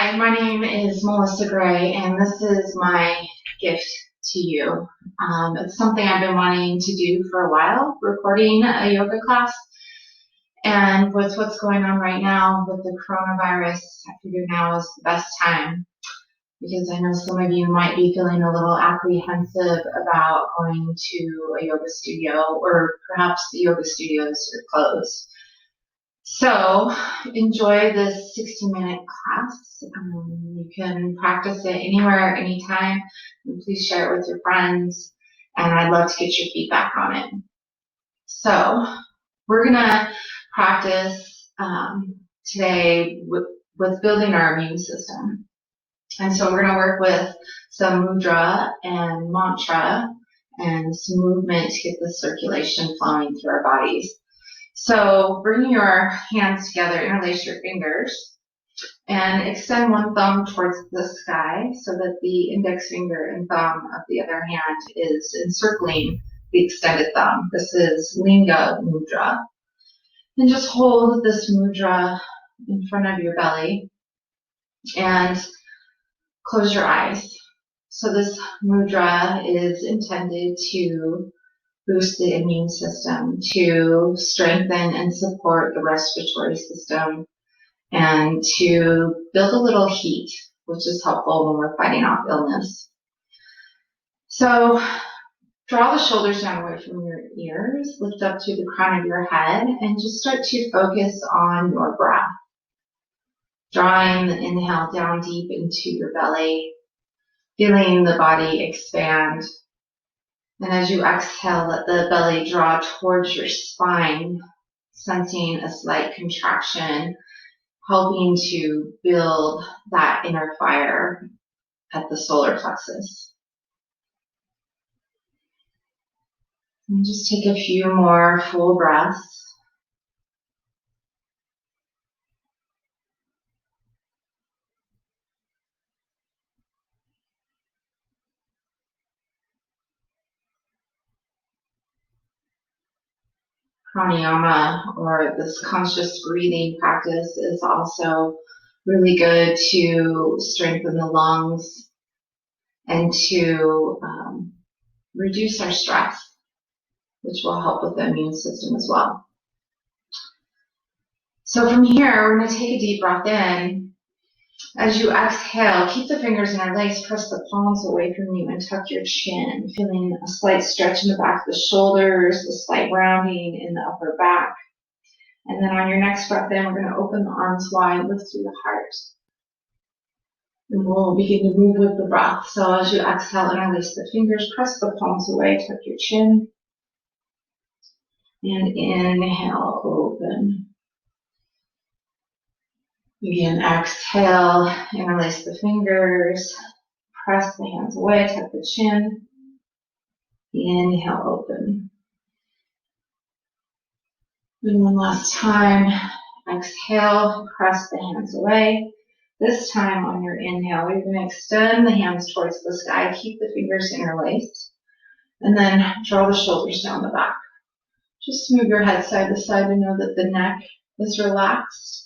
Hi, my name is Melissa Gray, and this is my gift to you. It's something I've been wanting to do for a while, recording a yoga class. And with what's going on right now with the coronavirus, I figure now is the best time because I know some of you might be feeling a little apprehensive about going to a yoga studio, or perhaps the yoga studios are closed. So enjoy this 60-minute class. You can practice it anywhere, anytime. And please share it with your friends. And I'd love to get your feedback on it. So we're going to practice today with building our immune system. And so we're going to work with some mudra and mantra and some movement to get the circulation flowing through our bodies. So bring your hands together, interlace your fingers, and extend one thumb towards the sky so that the index finger and thumb of the other hand is encircling the extended thumb. This is Linga Mudra. And just hold this mudra in front of your belly and close your eyes. So this mudra is intended to boost the immune system, to strengthen and support the respiratory system, and to build a little heat, which is helpful when we're fighting off illness. So draw the shoulders down away from your ears, lift up to the crown of your head, and just start to focus on your breath. Drawing the inhale down deep into your belly, feeling the body expand. And as you exhale, let the belly draw towards your spine, sensing a slight contraction, helping to build that inner fire at the solar plexus. And just take a few more full breaths. Pranayama, or this conscious breathing practice, is also really good to strengthen the lungs and to reduce our stress, which will help with the immune system as well. So from here, we're going to take a deep breath in. As you exhale, keep the fingers interlaced, press the palms away from you, and tuck your chin, feeling a slight stretch in the back of the shoulders, a slight rounding in the upper back. And then on your next breath in, we're going to open the arms wide, lift through the heart. And we'll begin to move with the breath. So as you exhale, interlace the fingers, press the palms away, tuck your chin. And inhale, open. Again, exhale, interlace the fingers, press the hands away, tuck the chin. Inhale, open. And one last time, exhale, press the hands away. This time on your inhale, you're going to extend the hands towards the sky, keep the fingers interlaced, and then draw the shoulders down the back. Just move your head side to side to know that the neck is relaxed.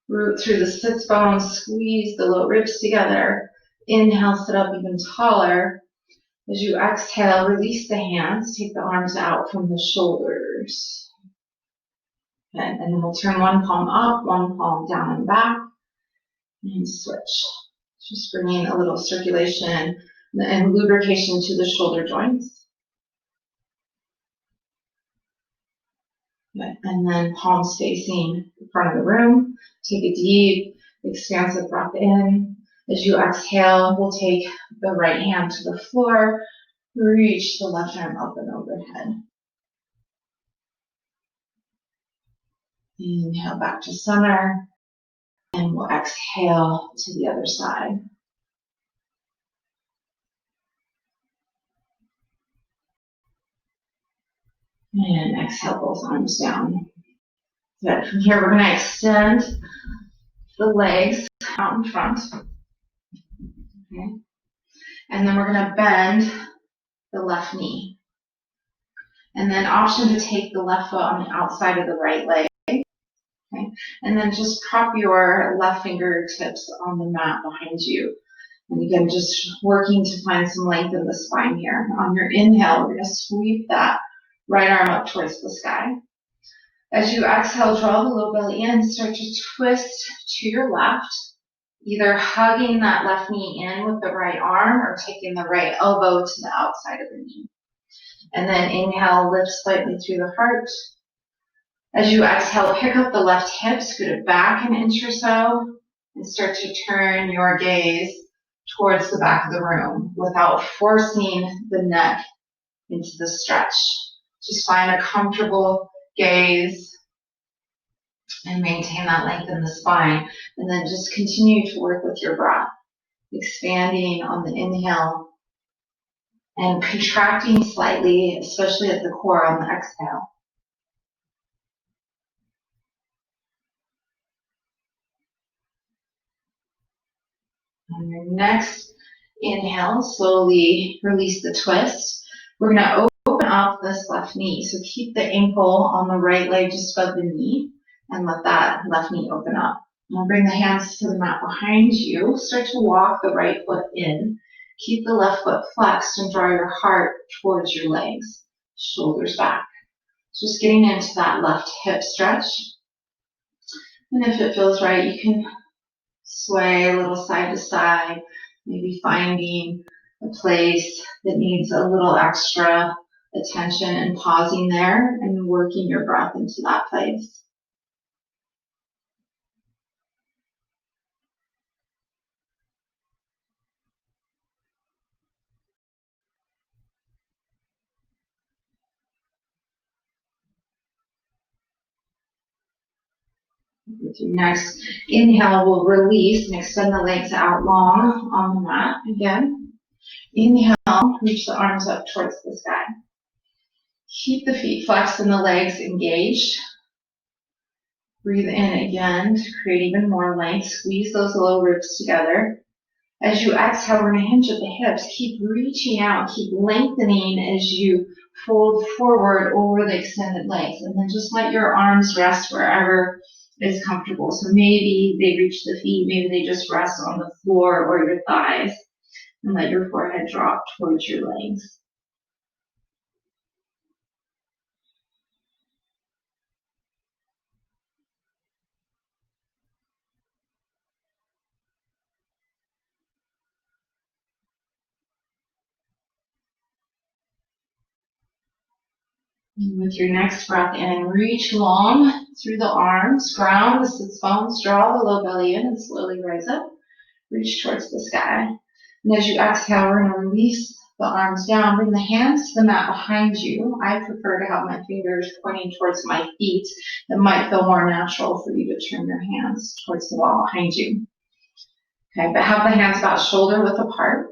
Root through the sits bones, squeeze the low ribs together. Inhale, sit up even taller. As you exhale, release the hands, take the arms out from the shoulders. And then we'll turn one palm up, one palm down and back, and switch. Just bringing a little circulation and lubrication to the shoulder joints. And then palms facing the front of the room. Take a deep, expansive breath in. As you exhale, we'll take the right hand to the floor. Reach the left arm up and overhead. Inhale back to center. And we'll exhale to the other side. And exhale both arms down. Good. From here, we're going to extend the legs out in front. Okay. And then we're going to bend the left knee. And then option to take the left foot on the outside of the right leg. Okay. Okay, and then just prop your left fingertips on the mat behind you. And again, just working to find some length in the spine here. On your inhale, we're going to sweep that right arm up towards the sky. As you exhale, draw the low belly in, start to twist to your left, either hugging that left knee in with the right arm or taking the right elbow to the outside of the knee. And then inhale, lift slightly through the heart. As you exhale, pick up the left hip, scoot it back an inch or so, and start to turn your gaze towards the back of the room without forcing the neck into the stretch. Just find a comfortable gaze and maintain that length in the spine. And then just continue to work with your breath, expanding on the inhale and contracting slightly, especially at the core on the exhale. On your next inhale, slowly release the twist. We're going to open up this left knee. So keep the ankle on the right leg just above the knee and let that left knee open up. Now bring the hands to the mat behind you. Start to walk the right foot in. Keep the left foot flexed and draw your heart towards your legs. Shoulders back. Just getting into that left hip stretch. And if it feels right, you can sway a little side to side, maybe finding a place that needs a little extra attention and pausing there and working your breath into that place. With your next inhale, we'll release and extend the legs out long on the mat again. Inhale, reach the arms up towards the sky. Keep the feet flexed and the legs engaged. Breathe in again to create even more length. Squeeze those low ribs together. As you exhale, we're going to hinge at the hips. Keep reaching out, keep lengthening as you fold forward over the extended legs. And then just let your arms rest wherever is comfortable. So maybe they reach the feet, maybe they just rest on the floor or your thighs. And let your forehead drop towards your legs. And with your next breath in, reach long through the arms, ground the sits bones, draw the low belly in and slowly rise up. Reach towards the sky. And as you exhale, we're going to release the arms down. Bring the hands to the mat behind you. I prefer to have my fingers pointing towards my feet. It might feel more natural for you to turn your hands towards the wall behind you. Okay, but have the hands about shoulder width apart.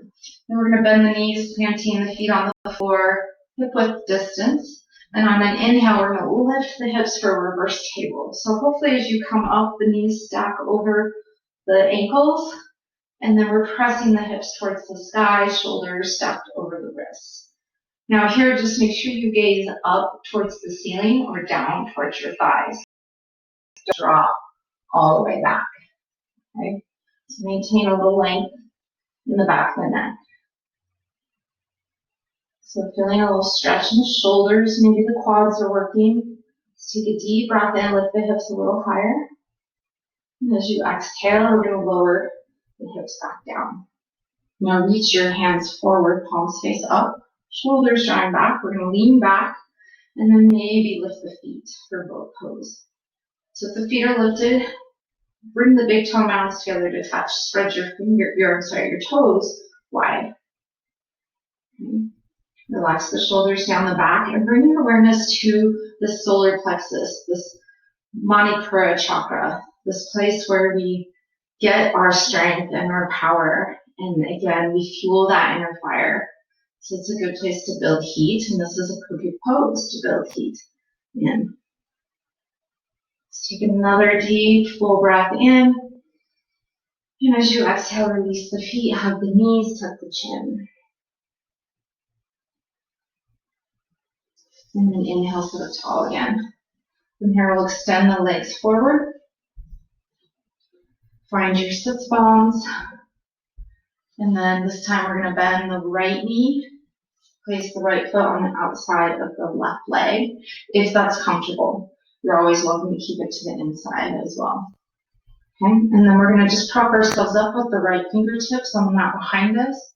Then we're going to bend the knees, planting the feet on the floor, hip width distance. And on an inhale, we're going to lift the hips for a reverse table. So hopefully as you come up, the knees stack over the ankles. And then we're pressing the hips towards the sky, shoulders stacked over the wrists. Now here, just make sure you gaze up towards the ceiling or down towards your thighs. Drop all the way back. Okay? So maintain a little length in the back of the neck. So feeling a little stretch in the shoulders, maybe the quads are working. Let's take a deep breath in, lift the hips a little higher. And as you exhale, we're going to lower the hips back down. Now reach your hands forward, palms face up, shoulders drawing back. We're going to lean back and then maybe lift the feet for both pose. So if the feet are lifted, bring the big toe mounds together to touch. Spread your toes wide. Okay. Relax the shoulders down the back and bring your awareness to the solar plexus, this Manipura chakra, this place where we get our strength and our power. And again, we fuel that inner fire. So it's a good place to build heat, and this is a perfect pose to build heat in. Let's take another deep, full breath in. And as you exhale, release the feet, hug the knees, tuck the chin. And then inhale, sit up tall again. From here, we'll extend the legs forward. Find your sits bones. And then this time we're going to bend the right knee. Place the right foot on the outside of the left leg, if that's comfortable. You're always welcome to keep it to the inside as well. Okay, and then we're going to just prop ourselves up with the right fingertips on the mat behind us.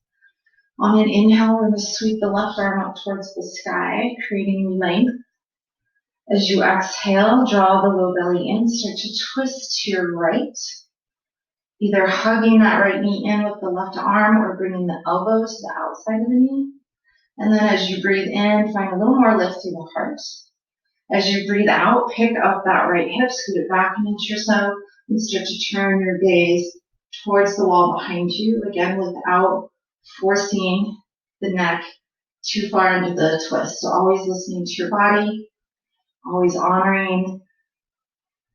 On an inhale, we're going to sweep the left arm up towards the sky, creating length. As you exhale, draw the low belly in, start to twist to your right, either hugging that right knee in with the left arm or bringing the elbow to the outside of the knee. And then as you breathe in, find a little more lift through the heart. As you breathe out, pick up that right hip, scoot it back an inch or so, and start to turn your gaze towards the wall behind you, again, without forcing the neck too far into the twist. So always listening to your body, always honoring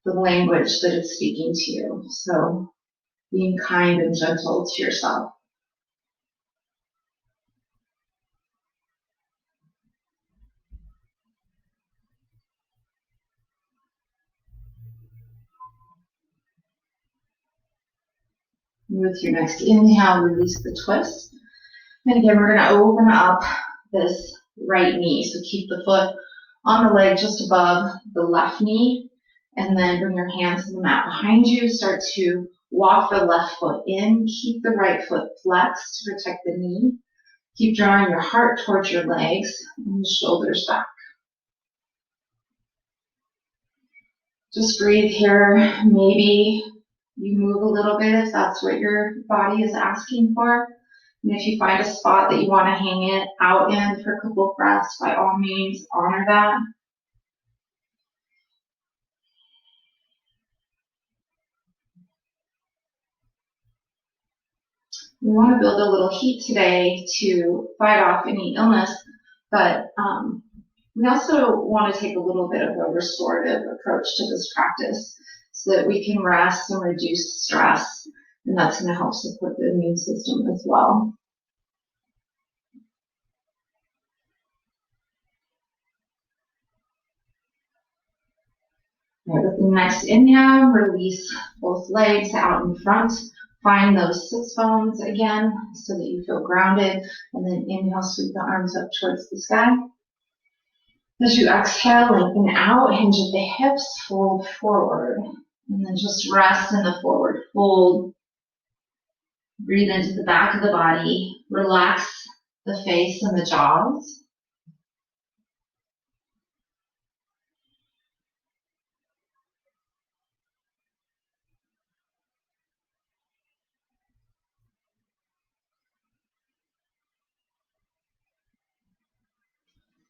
the language that it's speaking to you. So being kind and gentle to yourself. With your next inhale, release the twist. And again, we're going to open up this right knee. So keep the foot on the leg just above the left knee. And then bring your hands to the mat behind you. Start to walk the left foot in. Keep the right foot flexed to protect the knee. Keep drawing your heart towards your legs and the shoulders back. Just breathe here. Maybe you move a little bit if that's what your body is asking for. And if you find a spot that you want to hang it out in for a couple of breaths, by all means, honor that. We want to build a little heat today to fight off any illness, but we also want to take a little bit of a restorative approach to this practice so that we can rest and reduce stress, and that's going to help support the immune system as well. Right, with the next inhale, release both legs out in front. Find those sits bones again so that you feel grounded. And then inhale, sweep the arms up towards the sky. As you exhale, lengthen out, hinge at the hips, fold forward. And then just rest in the forward fold. Breathe into the back of the body. Relax the face and the jaws.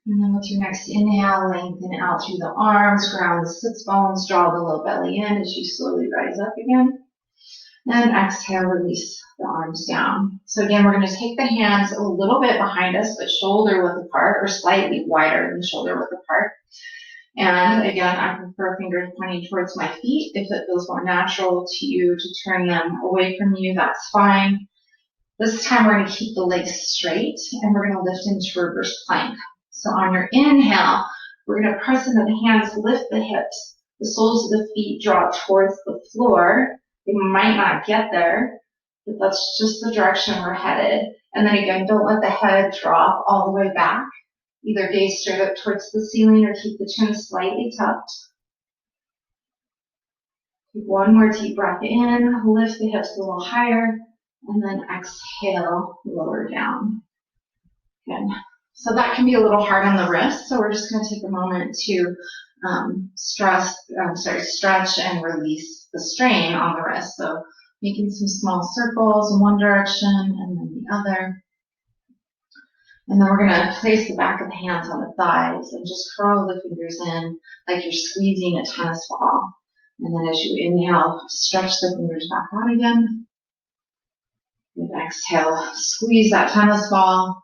And then with your next inhale, lengthen out through the arms, ground the sits bones, draw the low belly in as you slowly rise up again. And exhale, release the arms down. So again, we're going to take the hands a little bit behind us, but shoulder width apart or slightly wider than shoulder width apart. And again, I prefer fingers pointing towards my feet. If it feels more natural to you to turn them away from you, that's fine. This time we're going to keep the legs straight and we're going to lift into reverse plank. So on your inhale, we're going to press into the hands, lift the hips. The soles of the feet draw towards the floor. They might not get there, but that's just the direction we're headed. And then again, don't let the head drop all the way back. Either gaze straight up towards the ceiling or keep the chin slightly tucked. Take one more deep breath in, lift the hips a little higher, and then exhale, lower down. Good. So that can be a little hard on the wrist, so we're just going to take a moment to stretch and release the strain on the wrist. So making some small circles in one direction and then the other. And then we're going to place the back of the hands on the thighs and just curl the fingers in like you're squeezing a tennis ball. And then as you inhale, stretch the fingers back out again. And exhale, squeeze that tennis ball.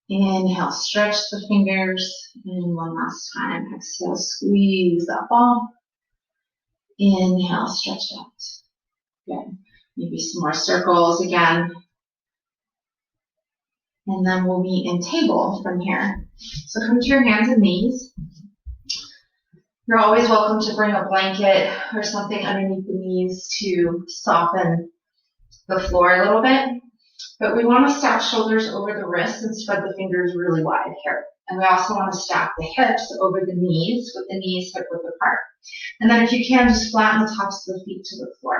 Inhale, stretch the fingers. And one last time, exhale, squeeze that ball. Inhale, stretch out. Good. Maybe some more circles again. And then we'll meet in table from here. So come to your hands and knees. You're always welcome to bring a blanket or something underneath the knees to soften the floor a little bit. But we want to stack shoulders over the wrists and spread the fingers really wide here. And we also want to stack the hips over the knees with the knees hip width apart. And then if you can, just flatten the tops of the feet to the floor.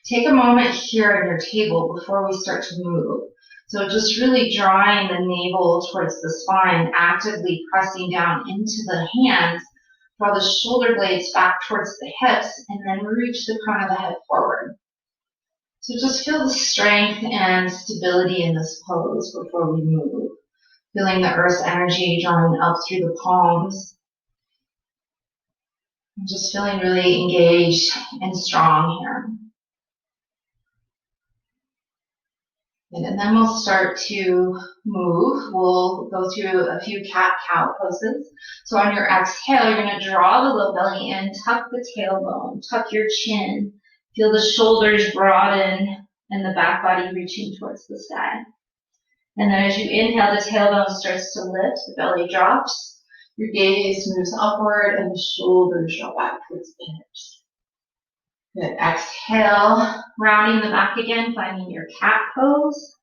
Take a moment here on your table before we start to move. So just really drawing the navel towards the spine, actively pressing down into the hands, draw the shoulder blades back towards the hips, and then reach the crown of the head forward. So just feel the strength and stability in this pose before we move. Feeling the earth's energy drawing up through the palms. And just feeling really engaged and strong here. And then we'll start to move. We'll go through a few cat-cow poses. So on your exhale, you're going to draw the low belly in, tuck the tailbone, tuck your chin. Feel the shoulders broaden and the back body reaching towards the sky. And then as you inhale, the tailbone starts to lift, the belly drops, your gaze moves upward, and the shoulders draw back towards the hips. Good. Exhale, rounding the back again, finding your cat pose.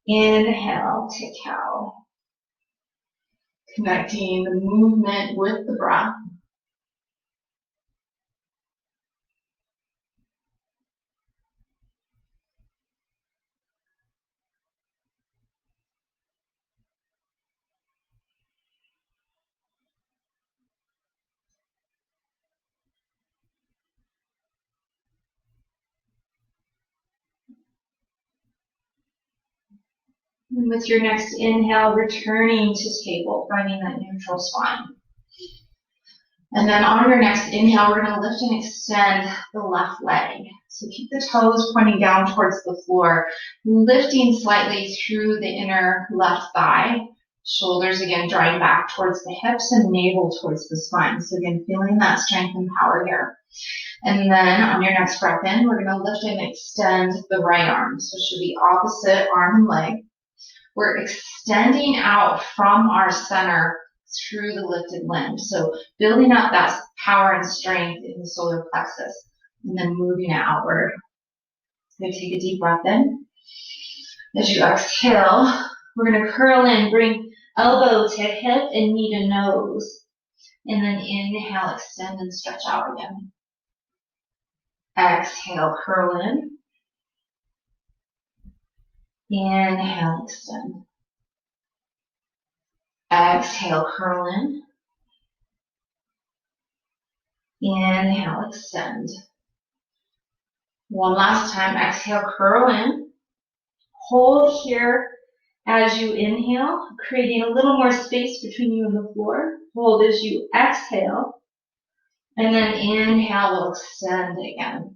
Inhale to cow. Connecting the movement with the breath. And with your next inhale, returning to table, finding that neutral spine. And then on your next inhale, we're going to lift and extend the left leg. So keep the toes pointing down towards the floor, lifting slightly through the inner left thigh. Shoulders again drawing back towards the hips and navel towards the spine. So again, feeling that strength and power here. And then on your next breath in, we're going to lift and extend the right arm. So it should be opposite arm and leg. We're extending out from our center through the lifted limb. So building up that power and strength in the solar plexus and then moving it outward. So take a deep breath in. As you exhale, we're going to curl in, bring elbow to hip and knee to nose. And then inhale, extend and stretch out again. Exhale, curl in. Inhale, extend. Exhale, curl in. Inhale, extend. One last time, exhale, curl in. Hold here as you inhale, creating a little more space between you and the floor. Hold as you exhale. And then inhale, we'll extend again.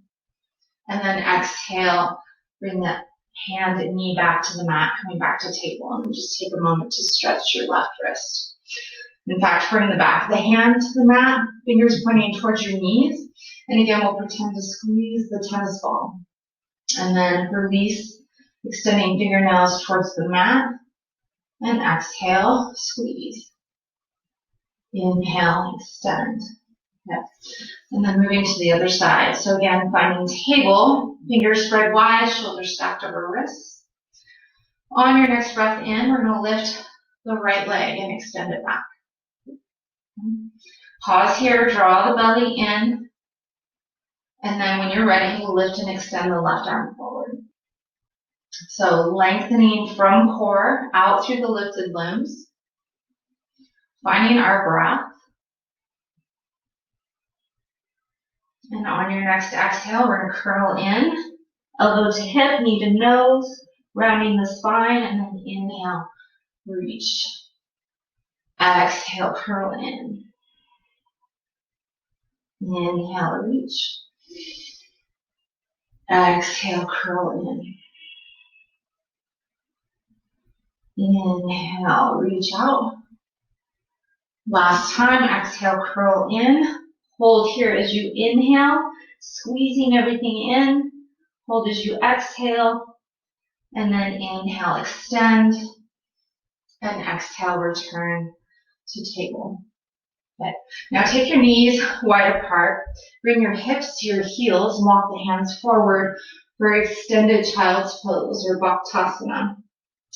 And then exhale, bring that hand and knee back to the mat, coming back to table. And just take a moment to stretch your left wrist. In fact, bring the back of the hand to the mat, fingers pointing towards your knees. And again, we'll pretend to squeeze the tennis ball. And then release, extending fingernails towards the mat. And exhale, squeeze. Inhale, extend. Yes. And then moving to the other side. So again, finding table, fingers spread wide, shoulders stacked over wrists. On your next breath in, we're going to lift the right leg and extend it back. Pause here, draw the belly in, and then when you're ready, we'll lift and extend the left arm forward. So lengthening from core out through the lifted limbs, finding our breath. And on your next exhale, we're going to curl in, elbow to hip, knee to nose, rounding the spine, and then inhale, reach. Exhale, curl in. Inhale, reach. Exhale, curl in. Inhale, reach out. Last time, exhale, curl in. Hold here as you inhale, squeezing everything in. Hold as you exhale. And then inhale, extend. And exhale, return to table. Okay. Now take your knees wide apart. Bring your hips to your heels and walk the hands forward for extended child's pose or Bhaktasana.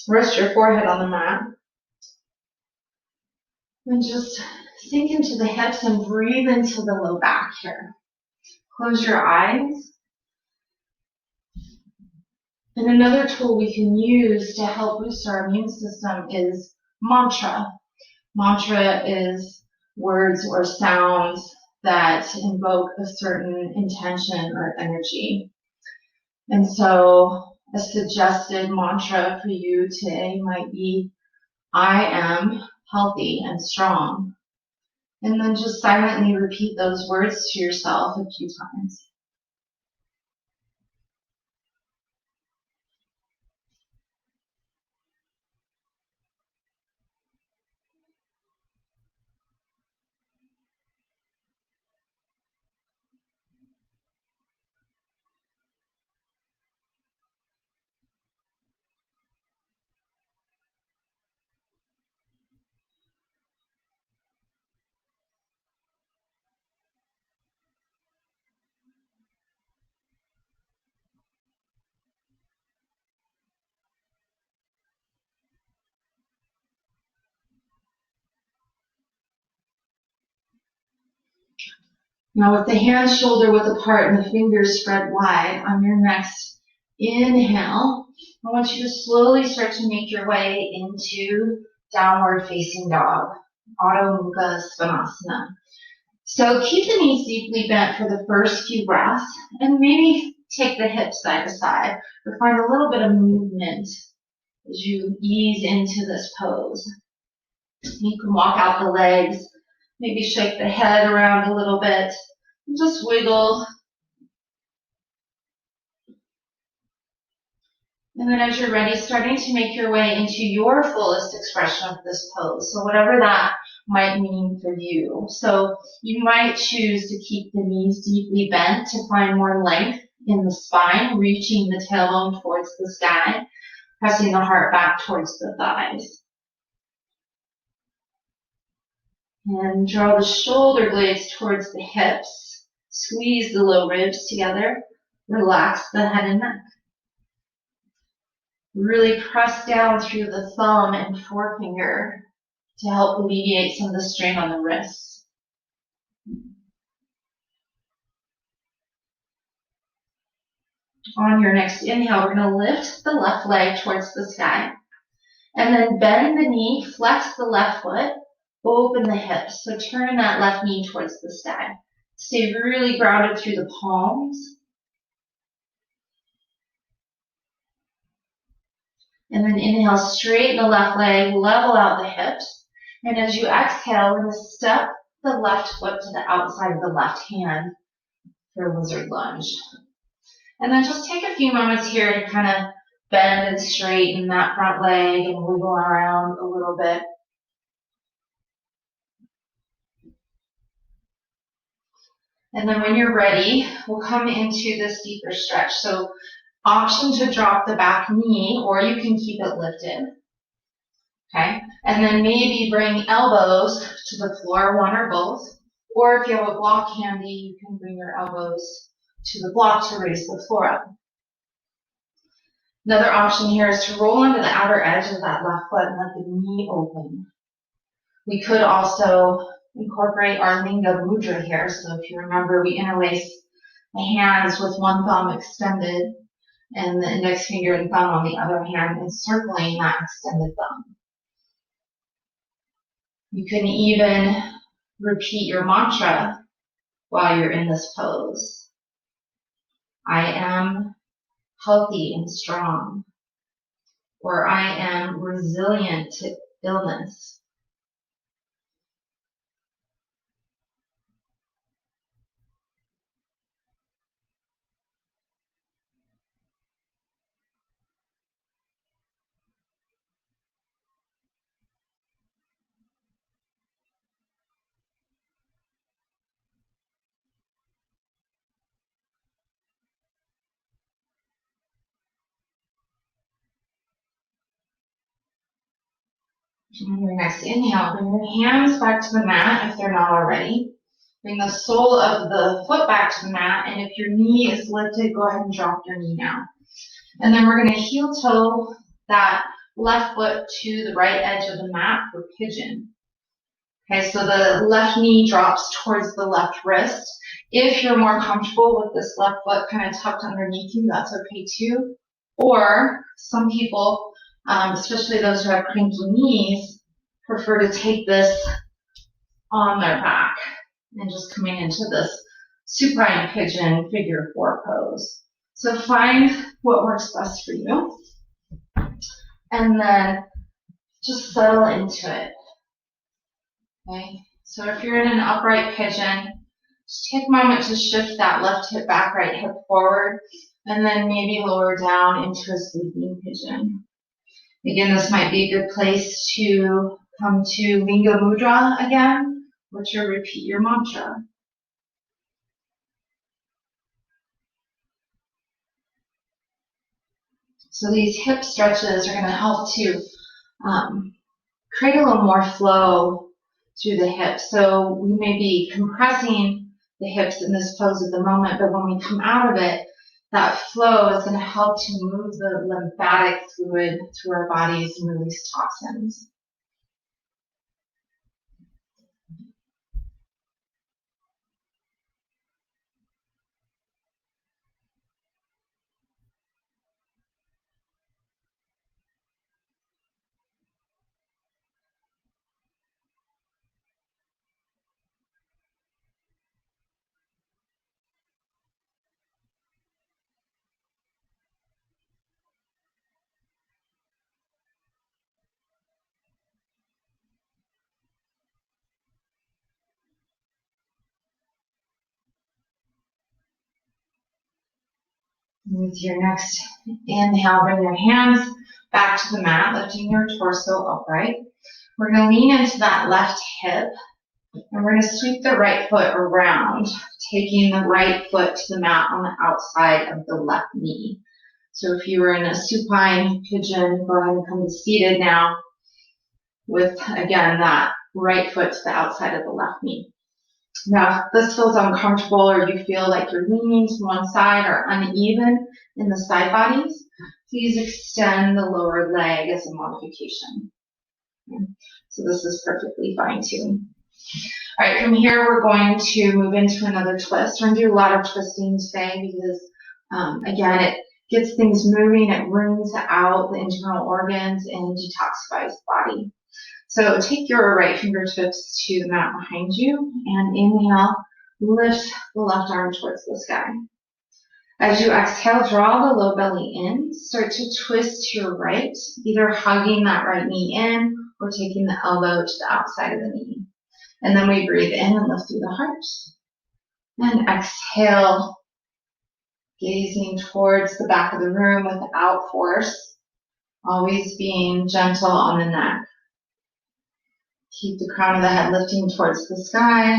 Rest your forehead on the mat. And just sink into the hips and breathe into the low back here. Close your eyes. And another tool we can use to help boost our immune system is mantra. Mantra is words or sounds that invoke a certain intention or energy. And so a suggested mantra for you today might be, I am healthy and strong. And then just silently repeat those words to yourself a few times. Now with the hands shoulder width apart and the fingers spread wide, on your next inhale, I want you to slowly start to make your way into downward facing dog, Adho Mukha Svanasana. So keep the knees deeply bent for the first few breaths and maybe take the hips side to side or find a little bit of movement as you ease into this pose. You can walk out the legs, maybe shake the head around a little bit, and just wiggle. And then as you're ready, starting to make your way into your fullest expression of this pose. So whatever that might mean for you. So you might choose to keep the knees deeply bent to find more length in the spine, reaching the tailbone towards the sky, pressing the heart back towards the thighs. And draw the shoulder blades towards the hips. Squeeze the low ribs together. Relax the head and neck. Really press down through the thumb and forefinger to help alleviate some of the strain on the wrists. On your next inhale, we're going to lift the left leg towards the sky. And then bend the knee, flex the left foot, open the hips. So turn that left knee towards the sky. Stay really grounded through the palms. And then inhale, straighten the left leg, level out the hips. And as you exhale, we're going to step the left foot to the outside of the left hand for lizard lunge. And then just take a few moments here to kind of bend and straighten that front leg and wiggle around a little bit. And then when you're ready, we'll come into this deeper stretch. So option to drop the back knee, or you can keep it lifted. Okay, and then maybe bring elbows to the floor, one or both. Or if you have a block handy, you can bring your elbows to the block to raise the floor up. Another option here is to roll onto the outer edge of that left foot and let the knee open. We could also incorporate our Linga Mudra here. So if you remember, we interlace the hands with one thumb extended and the index finger and thumb on the other hand, encircling that extended thumb. You can even repeat your mantra while you're in this pose. I am healthy and strong, or I am resilient to illness. On your next inhale, bring your hands back to the mat if they're not already. Bring the sole of the foot back to the mat, and if your knee is lifted, go ahead and drop your knee now. And then we're going to heel toe that left foot to the right edge of the mat for pigeon. Okay, so the left knee drops towards the left wrist. If you're more comfortable with this left foot kind of tucked underneath you, that's okay too. Or some people, especially those who have cranky knees, prefer to take this on their back and just coming into this supine pigeon figure 4 pose. So find what works best for you and then just settle into it. Okay, so if you're in an upright pigeon, just take a moment to shift that left hip back, right hip forward, and then maybe lower down into a sleeping pigeon. Again, this might be a good place to come to Linga Mudra again, or to repeat your mantra. So these hip stretches are going to help to create a little more flow through the hips. So we may be compressing the hips in this pose at the moment, but when we come out of it, that flow is going to help to move the lymphatic fluid through our bodies and release toxins. With your next inhale, bring your hands back to the mat, lifting your torso upright. We're going to lean into that left hip, and we're going to sweep the right foot around, taking the right foot to the mat on the outside of the left knee. So if you were in a supine pigeon, go ahead and come to seated now with, again, that right foot to the outside of the left knee. Now, if this feels uncomfortable or you feel like you're leaning to one side or uneven in the side bodies, please extend the lower leg as a modification. Okay. So this is perfectly fine too. All right, from here we're going to move into another twist. We're going to do a lot of twisting today because, again, it gets things moving, it rings out the internal organs and detoxifies the body. So take your right fingertips to the mat behind you and inhale, lift the left arm towards the sky. As you exhale, draw the low belly in, start to twist to your right, either hugging that right knee in or taking the elbow to the outside of the knee. And then we breathe in and lift through the heart. And exhale, gazing towards the back of the room without force, always being gentle on the neck. Keep the crown of the head lifting towards the sky.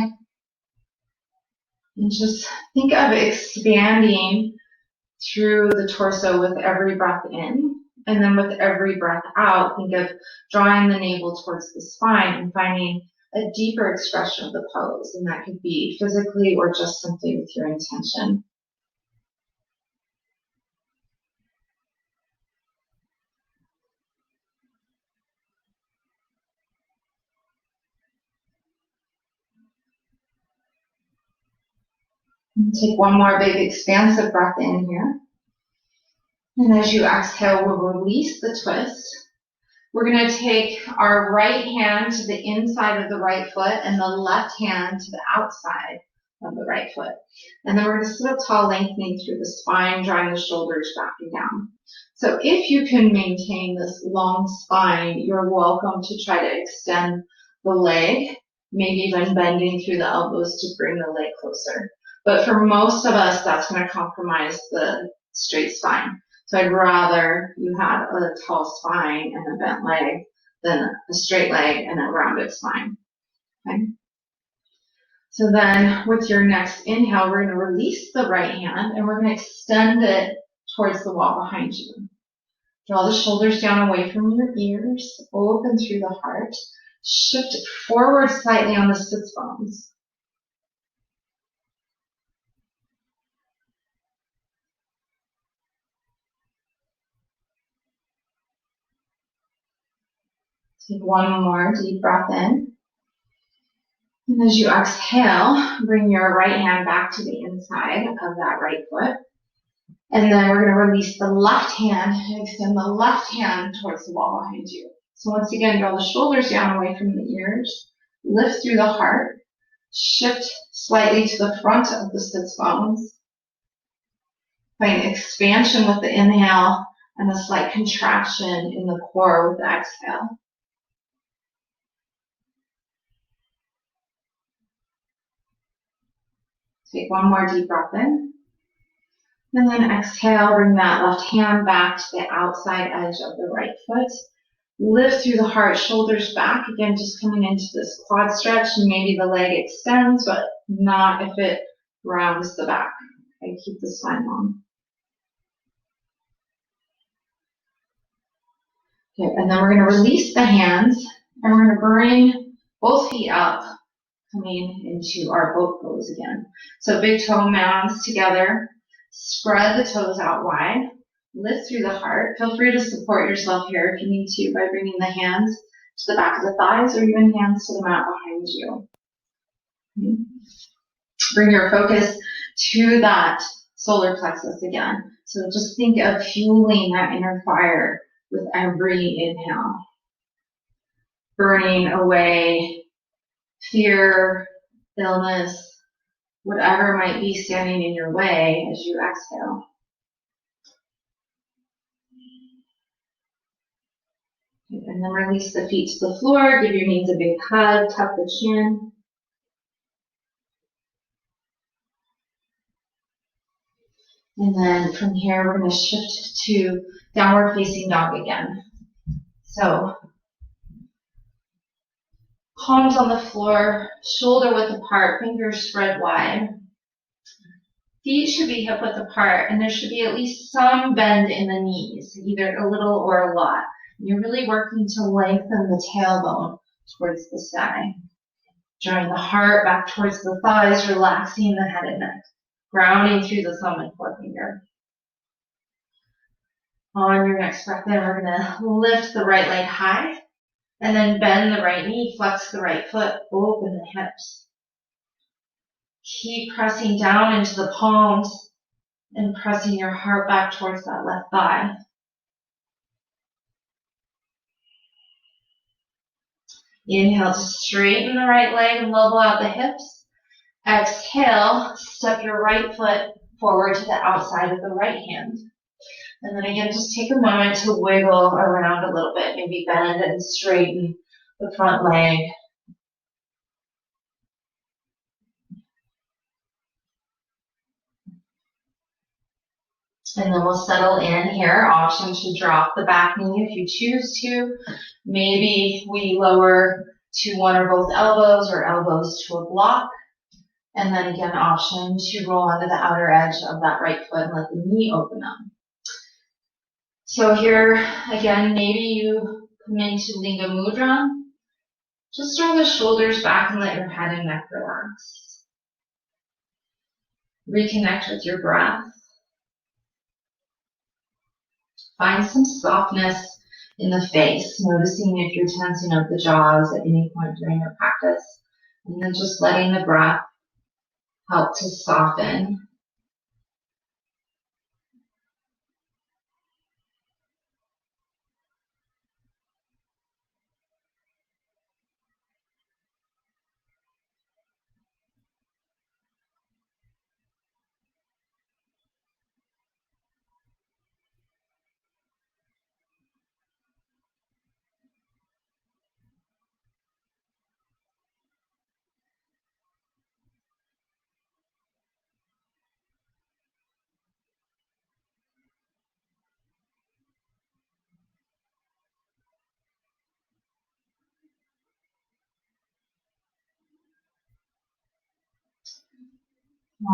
And just think of expanding through the torso with every breath in. And then with every breath out, think of drawing the navel towards the spine and finding a deeper expression of the pose. And that could be physically or just simply with your intention. And take one more big expansive breath in here. And as you exhale, we'll release the twist. We're going to take our right hand to the inside of the right foot and the left hand to the outside of the right foot. And then we're going to sit up tall, lengthening through the spine, drawing the shoulders back and down. So if you can maintain this long spine, you're welcome to try to extend the leg, maybe even bending through the elbows to bring the leg closer. But for most of us, that's going to compromise the straight spine. So I'd rather you had a tall spine and a bent leg than a straight leg and a rounded spine. Okay? So then with your next inhale, we're going to release the right hand and we're going to extend it towards the wall behind you. Draw the shoulders down away from your ears, open through the heart. Shift forward slightly on the sits bones. Take one more deep breath in. And as you exhale, bring your right hand back to the inside of that right foot. And then we're going to release the left hand and extend the left hand towards the wall behind you. So once again, draw the shoulders down away from the ears. Lift through the heart. Shift slightly to the front of the sits bones. Find expansion with the inhale and a slight contraction in the core with the exhale. Take one more deep breath in. And then exhale, bring that left hand back to the outside edge of the right foot. Lift through the heart, shoulders back. Again, just coming into this quad stretch. And maybe the leg extends, but not if it rounds the back. Okay, keep the spine long. Okay, and then we're going to release the hands. And we're going to bring both feet up, coming into our boat pose again. So big toe mounds together. Spread the toes out wide. Lift through the heart. Feel free to support yourself here if you need to by bringing the hands to the back of the thighs or even hands to the mat behind you. Okay. Bring your focus to that solar plexus again. So just think of fueling that inner fire with every inhale. Burning away fear, illness, whatever might be standing in your way as you exhale. And then release the feet to the floor. Give your knees a big hug. Tuck the chin. And then from here, we're going to shift to downward facing dog again. So palms on the floor, shoulder width apart, fingers spread wide. Feet should be hip width apart, and there should be at least some bend in the knees, either a little or a lot. You're really working to lengthen the tailbone towards the sky. Drawing the heart back towards the thighs, relaxing the head and neck, grounding through the thumb and forefinger. On your next breath in, we're going to lift the right leg high, and then bend the right knee, flex the right foot, open the hips. Keep pressing down into the palms and pressing your heart back towards that left thigh. Inhale to straighten the right leg and level out the hips. Exhale, step your right foot forward to the outside of the right hand. And then again, just take a moment to wiggle around a little bit. Maybe bend and straighten the front leg. And then we'll settle in here. Option to drop the back knee if you choose to. Maybe we lower to one or both elbows or elbows to a block. And then again, option to roll onto the outer edge of that right foot and let the knee open up. So here, again, maybe you come into Linga Mudra. Just draw the shoulders back and let your head and neck relax. Reconnect with your breath. Find some softness in the face, noticing if you're tensing up the jaws at any point during your practice. And then just letting the breath help to soften.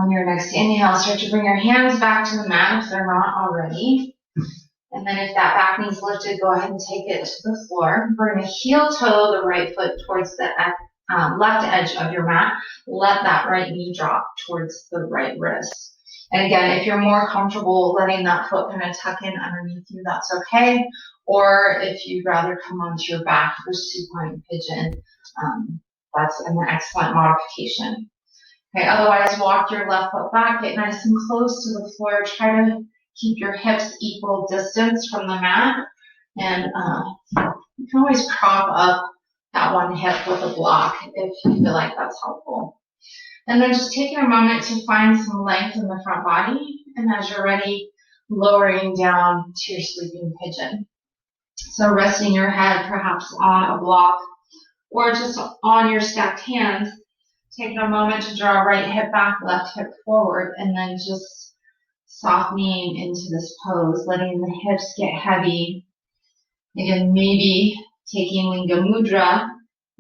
On your next inhale, start to bring your hands back to the mat if they're not already. And then if that back knee's lifted, go ahead and take it to the floor. We're going to heel toe the right foot towards the left edge of your mat. Let that right knee drop towards the right wrist. And again, if you're more comfortable letting that foot kind of tuck in underneath you, that's okay. Or if you'd rather come onto your back for supine pigeon, that's an excellent modification. Okay, otherwise walk your left foot back, get nice and close to the floor. Try to keep your hips equal distance from the mat. And you can always prop up that one hip with a block if you feel like that's helpful. And then just taking a moment to find some length in the front body. And as you're ready, lowering down to your sleeping pigeon. So resting your head perhaps on a block or just on your stacked hands. Taking a moment to draw right hip back, left hip forward, and then just softening into this pose, letting the hips get heavy. Again, maybe taking Linga Mudra,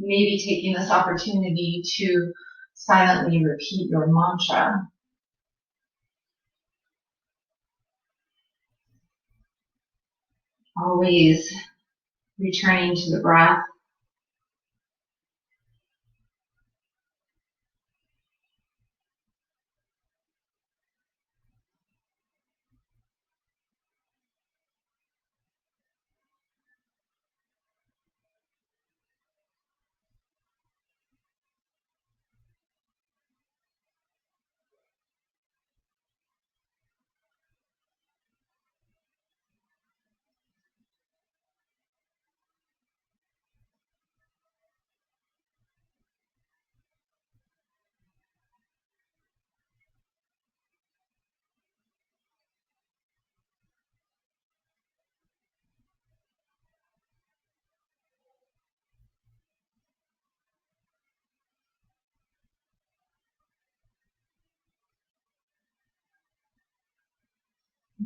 maybe taking this opportunity to silently repeat your mantra. Always returning to the breath.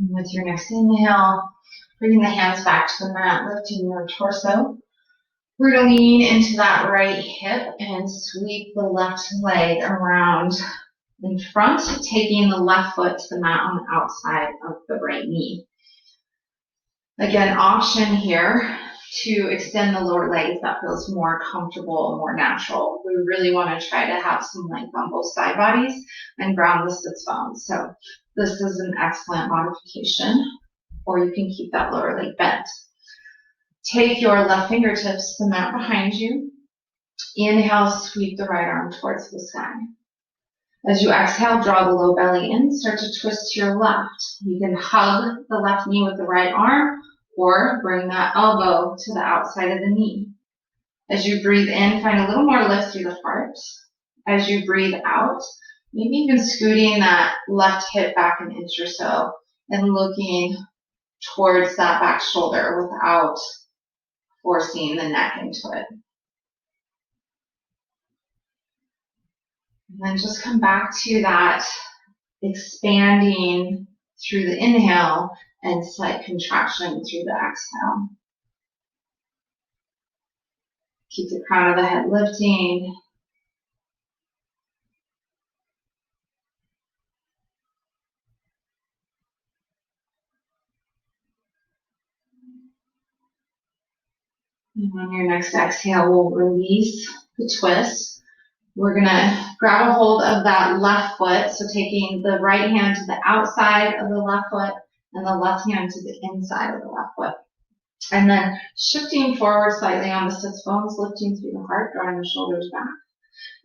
And with your next inhale, bringing the hands back to the mat, lifting your torso. We're going to lean into that right hip and sweep the left leg around in front, taking the left foot to the mat on the outside of the right knee. Again, option here to extend the lower leg if that feels more comfortable, more natural. We really want to try to have some length on both side bodies and ground the sits bones. So this is an excellent modification, or you can keep that lower leg bent. Take your left fingertips to the mat behind you. Inhale, sweep the right arm towards the sky. As you exhale, draw the low belly in, start to twist to your left. You can hug the left knee with the right arm or bring that elbow to the outside of the knee. As you breathe in, find a little more lift through the heart. As you breathe out, maybe even scooting that left hip back an inch or so and looking towards that back shoulder without forcing the neck into it. And then just come back to that expanding through the inhale and slight contraction through the exhale. Keep the crown of the head lifting. And on your next exhale, we'll release the twist. We're going to grab a hold of that left foot, so taking the right hand to the outside of the left foot and the left hand to the inside of the left foot. And then shifting forward slightly on the sits bones, lifting through the heart, drawing the shoulders back.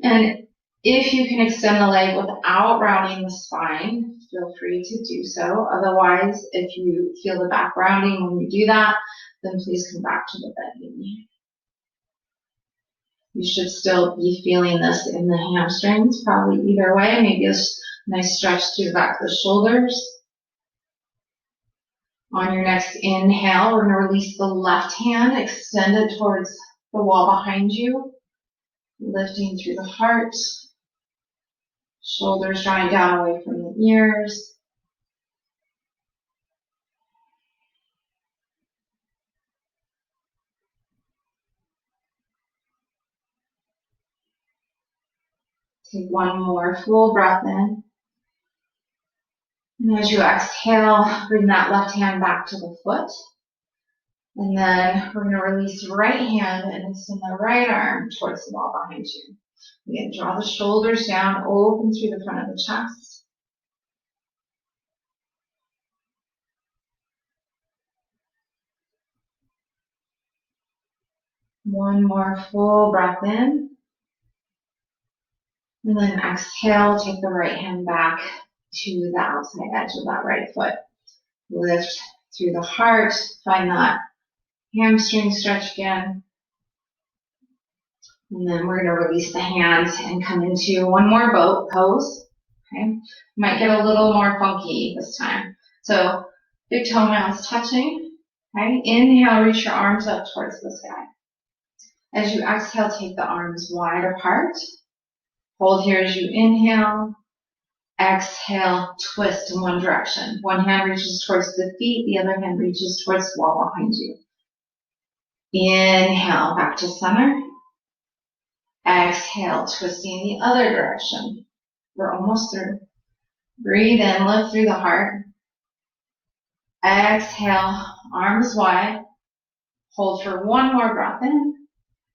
And if you can extend the leg without rounding the spine, feel free to do so. Otherwise, if you feel the back rounding when you do that, then please come back to the bending knee. You should still be feeling this in the hamstrings, probably either way. Maybe a nice stretch through the back of the shoulders. On your next inhale, we're going to release the left hand, extend it towards the wall behind you, lifting through the heart, shoulders drawing down away from the ears. Take one more full breath in. And as you exhale, bring that left hand back to the foot. And then we're going to release the right hand and extend the right arm towards the wall behind you. Again, draw the shoulders down, open through the front of the chest. One more full breath in. And then exhale, take the right hand back to the outside edge of that right foot. Lift through the heart, find that hamstring stretch again. And then we're going to release the hands and come into one more boat pose. Okay, might get a little more funky this time. So big toenails touching. Okay, inhale, reach your arms up towards the sky. As you exhale, take the arms wide apart. Hold here as you inhale. Exhale, twist in one direction. One hand reaches towards the feet, the other hand reaches towards the wall behind you. Inhale, back to center. Exhale, twisting the other direction. We're almost through. Breathe in, lift through the heart. Exhale, arms wide. Hold for one more breath in.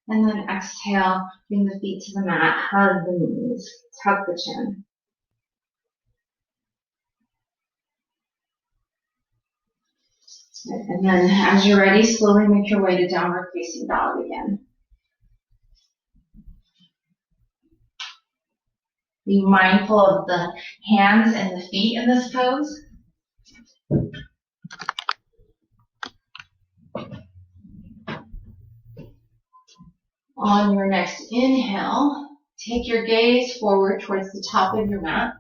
And then exhale, bring the feet to the mat, hug the knees, tuck the chin. And then as you're ready, slowly make your way to downward facing dog again. Be mindful of the hands and the feet in this pose. On your next inhale, take your gaze forward towards the top of your mat.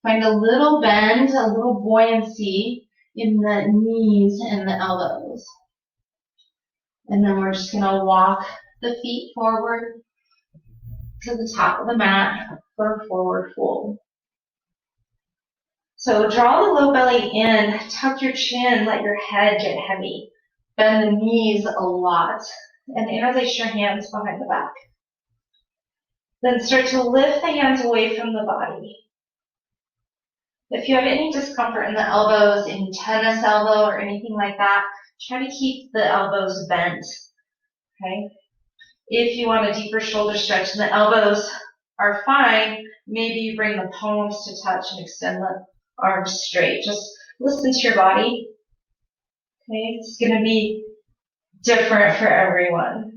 Find a little bend, a little buoyancy in the knees and the elbows. And then we're just going to walk the feet forward to the top of the mat for a forward fold. So draw the low belly in, tuck your chin, let your head get heavy. Bend the knees a lot and interlace your hands behind the back. Then start to lift the hands away from the body. If you have any discomfort in the elbows, any tennis elbow or anything like that, try to keep the elbows bent, okay? If you want a deeper shoulder stretch and the elbows are fine, maybe you bring the palms to touch and extend the arms straight. Just listen to your body, okay? It's going to be different for everyone.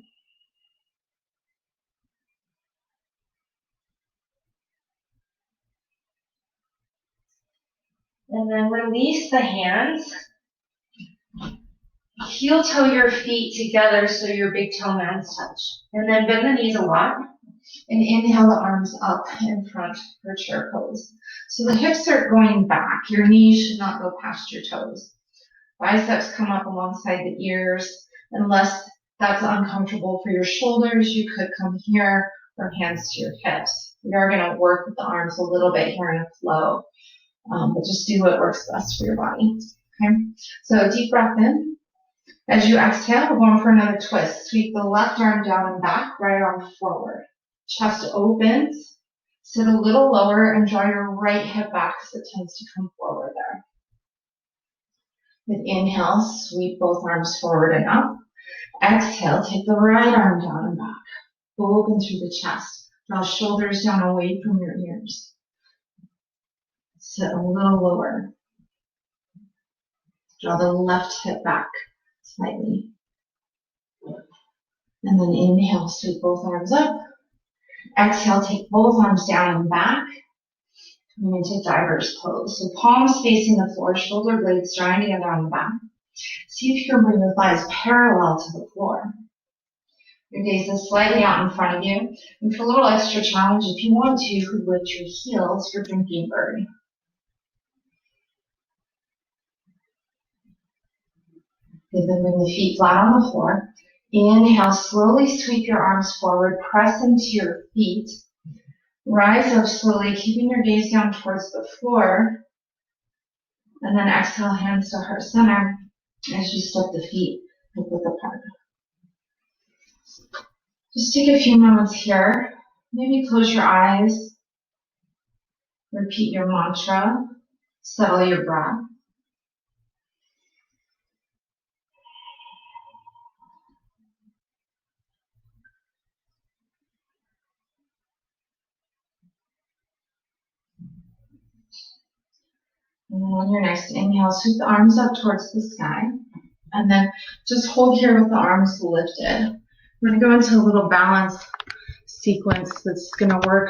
And then release the hands. Heel toe your feet together so your big toe mounds touch. And then bend the knees a lot. And inhale the arms up in front for chair pose. So the hips are going back. Your knees should not go past your toes. Biceps come up alongside the ears. Unless that's uncomfortable for your shoulders, you could come here or hands to your hips. We are going to work with the arms a little bit here in a flow. But just do what works best for your body. Okay? So deep breath in. As you exhale, we're going for another twist. Sweep the left arm down and back, right arm forward. Chest opens. Sit a little lower and draw your right hip back because it tends to come forward there. With inhale, sweep both arms forward and up. Exhale, take the right arm down and back. Open through the chest. Draw shoulders down away from your ears. Sit a little lower. Draw the left hip back slightly. And then inhale, sweep both arms up. Exhale, take both arms down and back. Coming into diver's pose. So palms facing the floor, shoulder blades drawing together on the back. See if you can bring the thighs parallel to the floor. Your gaze is slightly out in front of you. And for a little extra challenge, if you want to, you could lift your heels for drinking bird. Then bring the feet flat on the floor. Inhale, slowly sweep your arms forward, press into your feet. Rise up slowly, keeping your gaze down towards the floor. And then exhale, hands to heart center as you step the feet hip width apart. Just take a few moments here. Maybe close your eyes. Repeat your mantra. Settle your breath. And then on your next inhale, sweep the arms up towards the sky. And then just hold here with the arms lifted. We're going to go into a little balance sequence that's going to work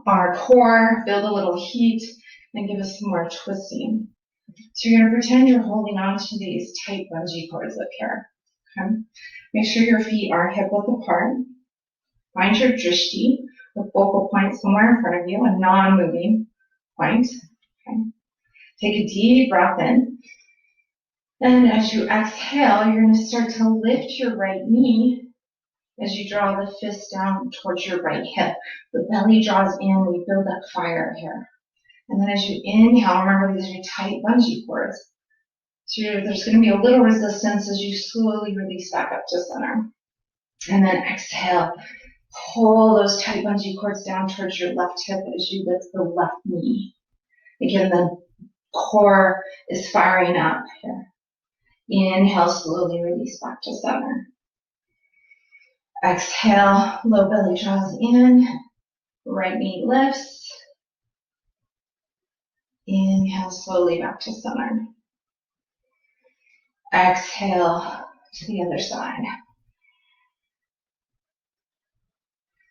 our core, build a little heat, and give us some more twisting. So you're going to pretend you're holding on to these tight bungee cords up here. Okay? Make sure your feet are hip-width apart. Find your drishti, the focal point somewhere in front of you, a non-moving point. Okay? Take a deep breath in. And as you exhale, you're going to start to lift your right knee as you draw the fist down towards your right hip. The belly draws in, we build that fire here. And then as you inhale, remember these are tight bungee cords. So there's going to be a little resistance as you slowly release back up to center. And then exhale, pull those tight bungee cords down towards your left hip as you lift the left knee. Again, the core is firing up here. Inhale, slowly release back to center. Exhale, low belly draws in, right knee lifts. Inhale, slowly back to center. Exhale to the other side.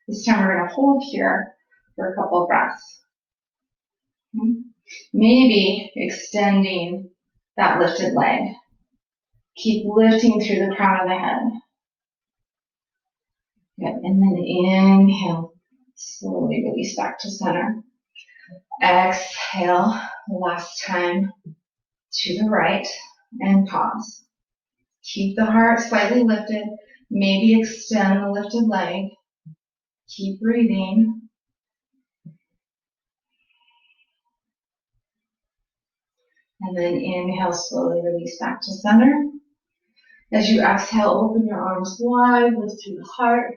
This time we're going to hold here for a couple of breaths. Maybe extending that lifted leg. Keep lifting through the crown of the head. Good. And then inhale, slowly release back to center. Exhale, last time to the right, and pause. Keep the heart slightly lifted. Maybe extend the lifted leg. Keep breathing. And then inhale, slowly release back to center. As you exhale, open your arms wide, lift through the heart.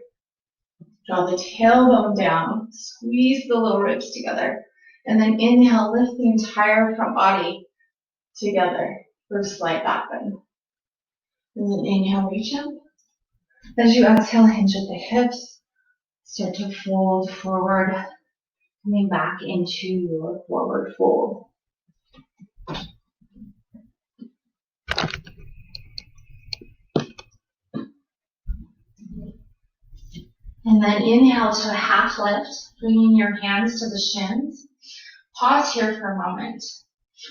Draw the tailbone down, squeeze the low ribs together. And then inhale, lift the entire front body together for a slight back bend. And then inhale, reach up. As you exhale, hinge at the hips. Start to fold forward, coming back into your forward fold. And then inhale to a half lift, bringing your hands to the shins. Pause here for a moment.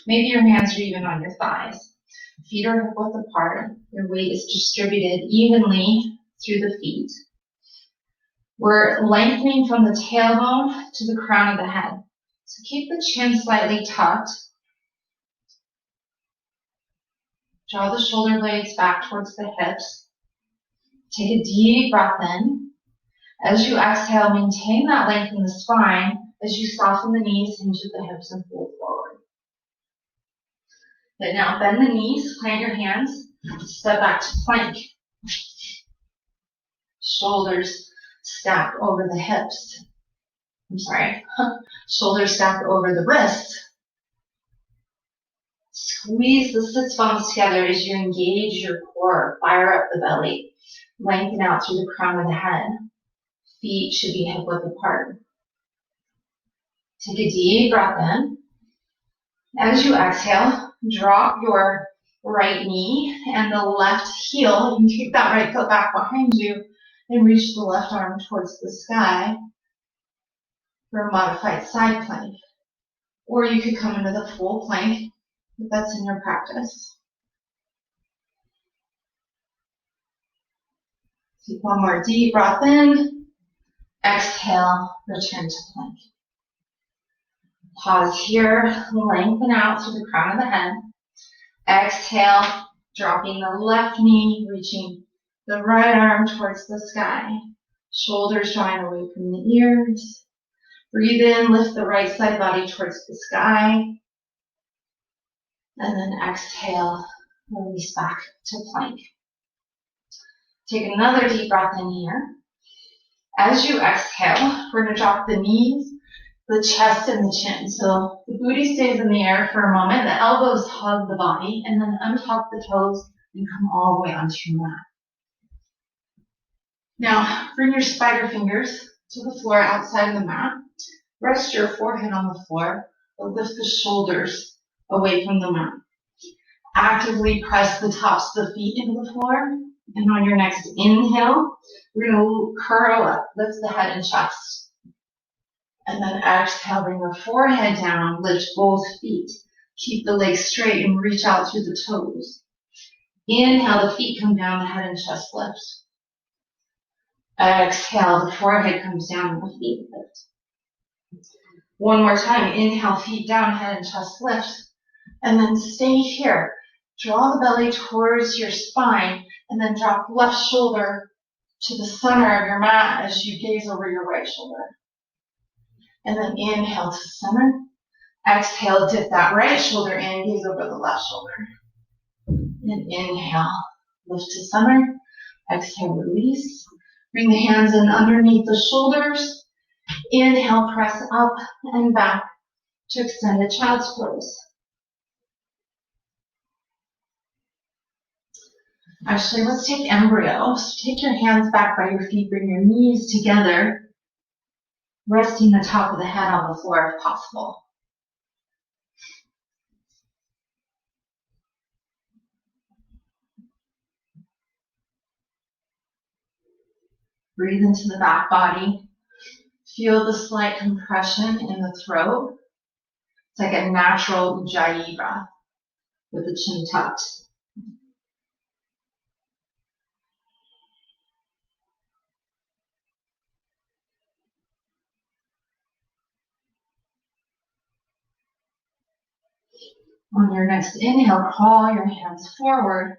Maybe your hands are even on your thighs. Feet are hip-width apart. Your weight is distributed evenly through the feet. We're lengthening from the tailbone to the crown of the head. So keep the chin slightly tucked. Draw the shoulder blades back towards the hips. Take a deep breath in. As you exhale, maintain that length in the spine as you soften the knees, hinge at the hips, and fold forward. But now bend the knees, plant your hands, step back to plank. Shoulders stack over the hips. Shoulders stack over the wrists. Squeeze the sits bones together as you engage your core, fire up the belly, lengthen out through the crown of the head. Feet should be hip-width apart. Take a deep breath in. As you exhale, drop your right knee and the left heel. You can keep that right foot back behind you and reach the left arm towards the sky for a modified side plank. Or you could come into the full plank if that's in your practice. Take one more deep breath in. Exhale, return to plank. Pause here, lengthen out through the crown of the head. Exhale, dropping the left knee, reaching the right arm towards the sky. Shoulders drawing away from the ears. Breathe in, lift the right side body towards the sky. And then exhale, release back to plank. Take another deep breath in here. As you exhale, we're going to drop the knees the chest and the chin. So the booty stays in the air for a moment, the elbows hug the body, and then untuck the toes and come all the way onto your mat. Now, bring your spider fingers to the floor outside of the mat. Rest your forehead on the floor, but lift the shoulders away from the mat. Actively press the tops of the feet into the floor, and on your next inhale, we're going to curl up, lift the head and chest. And then exhale, bring the forehead down, lift both feet. Keep the legs straight and reach out through the toes. Inhale, the feet come down, the head and chest lift. Exhale, the forehead comes down and the feet lift. One more time, inhale, feet down, head and chest lift. And then stay here. Draw the belly towards your spine and then drop left shoulder to the center of your mat as you gaze over your right shoulder. And then inhale to center. Exhale, dip that right shoulder in, gaze over the left shoulder. And inhale, lift to center. Exhale, release. Bring the hands in underneath the shoulders. Inhale, press up and back to extended child's pose. Actually, let's take embryo. So take your hands back by your feet, bring your knees together, resting the top of the head on the floor if possible. Breathe into the back body. Feel the slight compression in the throat. It's like a natural ujjayi breath with the chin tucked. On your next inhale, crawl your hands forward,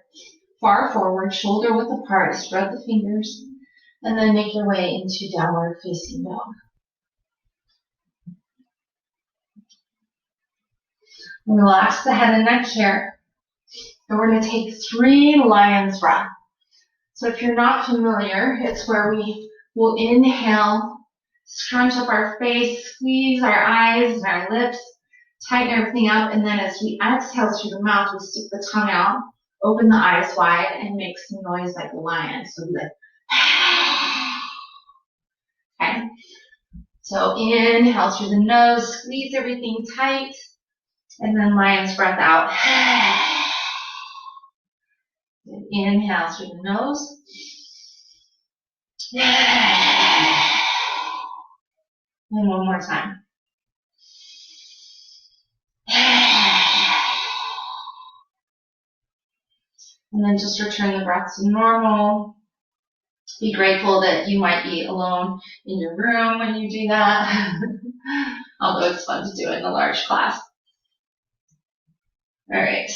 far forward, shoulder width apart, spread the fingers, and then make your way into downward facing dog. Relax the head and neck here. And we're going to take 3 lion's breath. So if you're not familiar, it's where we will inhale, scrunch up our face, squeeze our eyes and our lips, tighten everything up, and then as we exhale through the mouth, we stick the tongue out, open the eyes wide, and make some noise like a lion. So like, okay. So inhale through the nose, squeeze everything tight, and then lion's breath out. Inhale through the nose. And one more time. And then just return the breath to normal. Be grateful that you might be alone in your room when you do that. Although it's fun to do it in a large class. All right.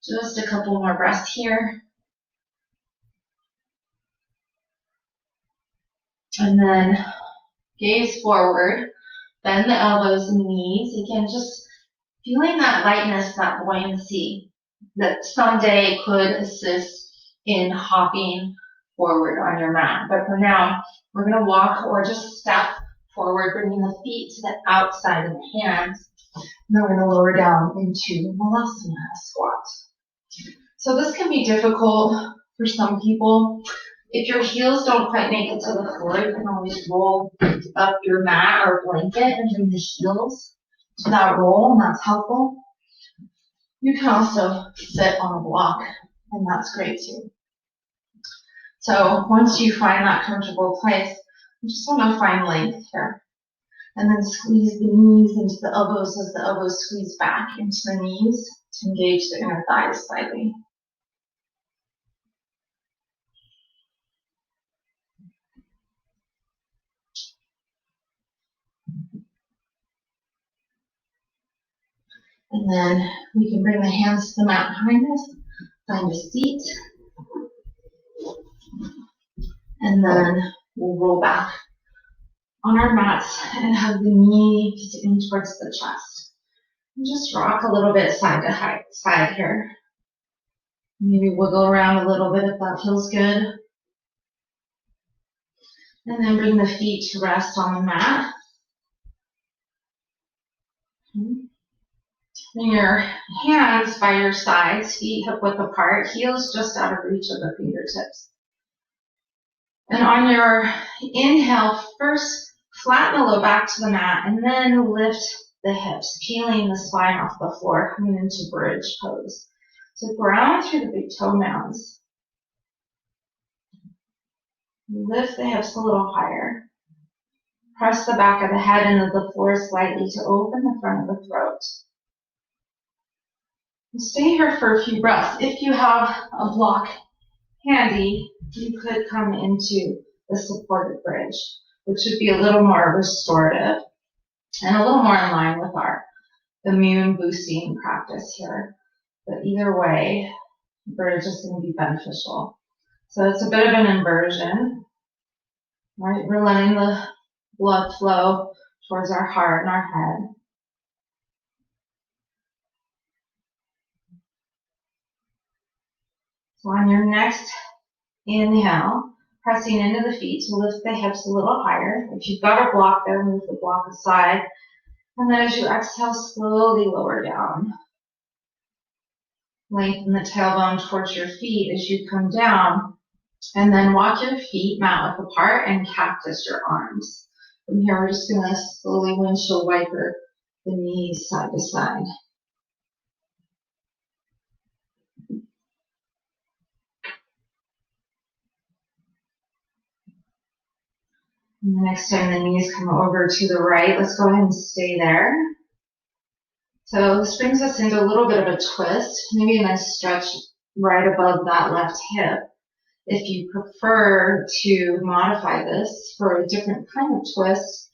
Just a couple more breaths here. And then gaze forward. Bend the elbows and knees. Again, just feeling that lightness, that buoyancy that someday could assist in hopping forward on your mat. But for now, we're going to walk or just step forward, bringing the feet to the outside of the hands. And then we're going to lower down into Malasana squat. So this can be difficult for some people. If your heels don't quite make it to the floor, you can always roll up your mat or blanket and bring the heels to that roll, and that's helpful. You can also sit on a block, and that's great too. So once you find that comfortable place, you just want to find length here. And then squeeze the knees into the elbows as the elbows squeeze back into the knees to engage the inner thighs slightly. And then we can bring the hands to the mat behind us, find a seat, and then we'll roll back on our mats and hug the knees in towards the chest. And just rock a little bit side to side here. Maybe wiggle around a little bit if that feels good. And then bring the feet to rest on the mat. Bring your hands by your sides, feet hip width apart, heels just out of reach of the fingertips. And on your inhale, first flatten the low back to the mat and then lift the hips, peeling the spine off the floor, coming into bridge pose. So ground through the big toenails. Lift the hips a little higher. Press the back of the head into the floor slightly to open the front of the throat. Stay here for a few breaths. If you have a block handy, you could come into the supported bridge, which would be a little more restorative and a little more in line with our immune boosting practice here. But either way, bridge is going to be beneficial. So it's a bit of an inversion, right? We're letting the blood flow towards our heart and our head. So on your next inhale, pressing into the feet to lift the hips a little higher. If you've got a block there, move the block aside. And then as you exhale, slowly lower down. Lengthen the tailbone towards your feet as you come down. And then walk your feet mat width apart and cactus your arms. From here, we're just going to slowly windshield wiper the knees side to side. And the next time the knees come over to the right, let's go ahead and stay there. So this brings us into a little bit of a twist, maybe a nice stretch right above that left hip. If you prefer to modify this for a different kind of twist,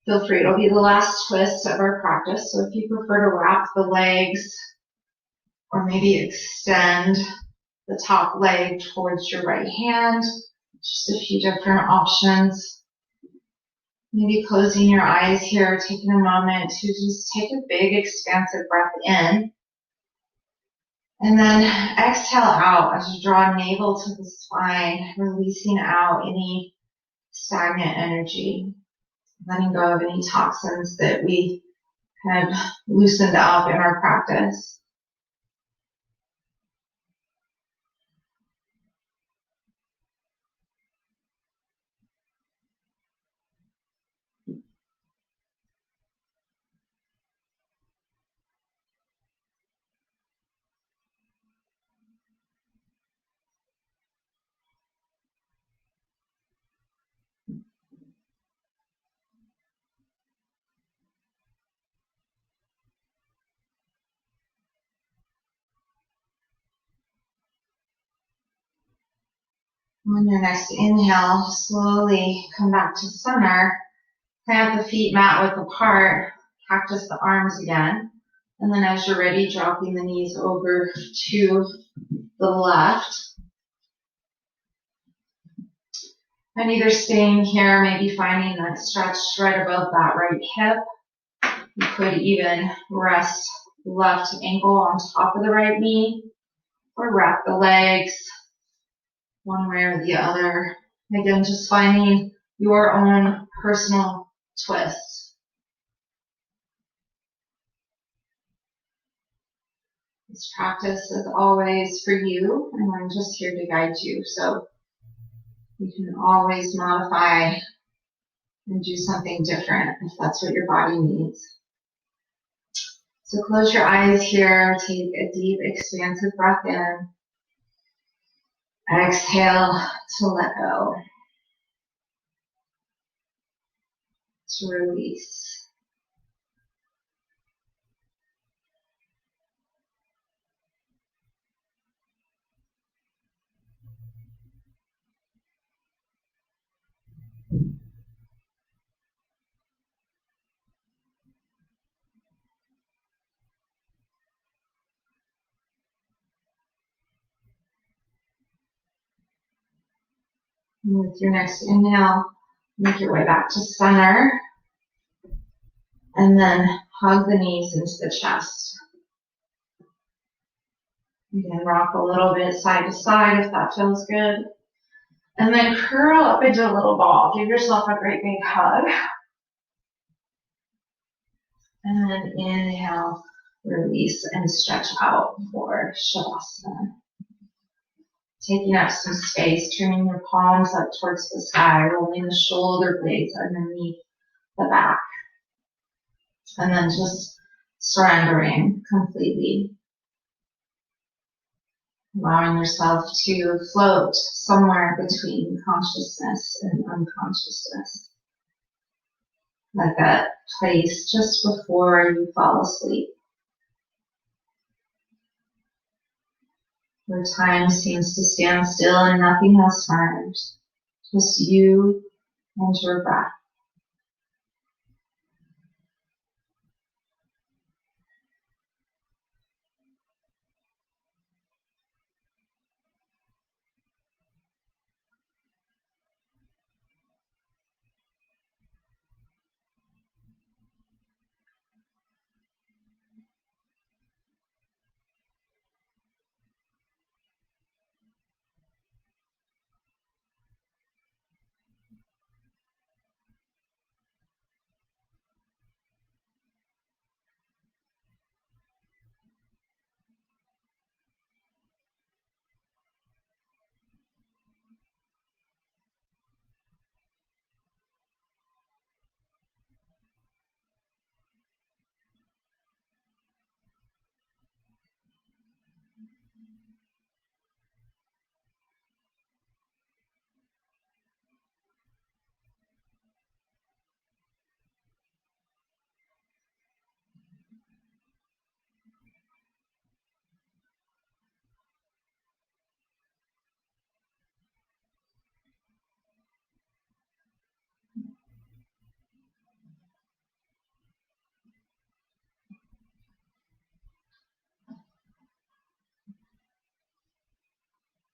feel free. It'll be the last twist of our practice. So if you prefer to wrap the legs or maybe extend the top leg towards your right hand, just a few different options. Maybe closing your eyes here, taking a moment to just take a big expansive breath in. And then exhale out as you draw navel to the spine, releasing out any stagnant energy, letting go of any toxins that we kind of loosened up in our practice. On your next inhale, slowly come back to center. Plant the feet mat width apart, cactus the arms again. And then as you're ready, dropping the knees over to the left. And either staying here, maybe finding that stretch right above that right hip. You could even rest left ankle on top of the right knee, or wrap the legs one way or the other. Again, just finding your own personal twist. This practice is always for you, and I'm just here to guide you. So you can always modify and do something different if that's what your body needs. So close your eyes here, take a deep, expansive breath in. Exhale to let go. To release. And with your next inhale, make your way back to center. And then hug the knees into the chest. You can rock a little bit side to side if that feels good. And then curl up into a little ball. Give yourself a great big hug. And then inhale, release, and stretch out for Shavasana. Taking up some space, turning your palms up towards the sky, rolling the shoulder blades underneath the back. And then just surrendering completely. Allowing yourself to float somewhere between consciousness and unconsciousness. Like that place just before you fall asleep. Where time seems to stand still and nothing else matters. Just you and your breath.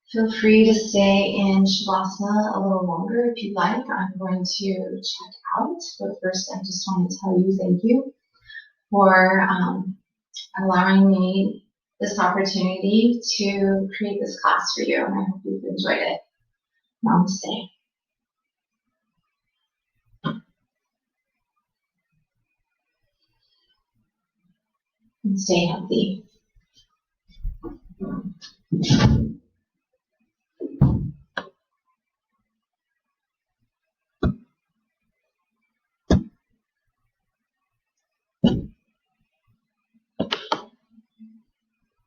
Feel free to stay in Shavasana a little longer if you'd like. I'm going to check out, but first I just want to tell you thank you for allowing me this opportunity to create this class for you, and I hope you've enjoyed it. Namaste. And stay healthy.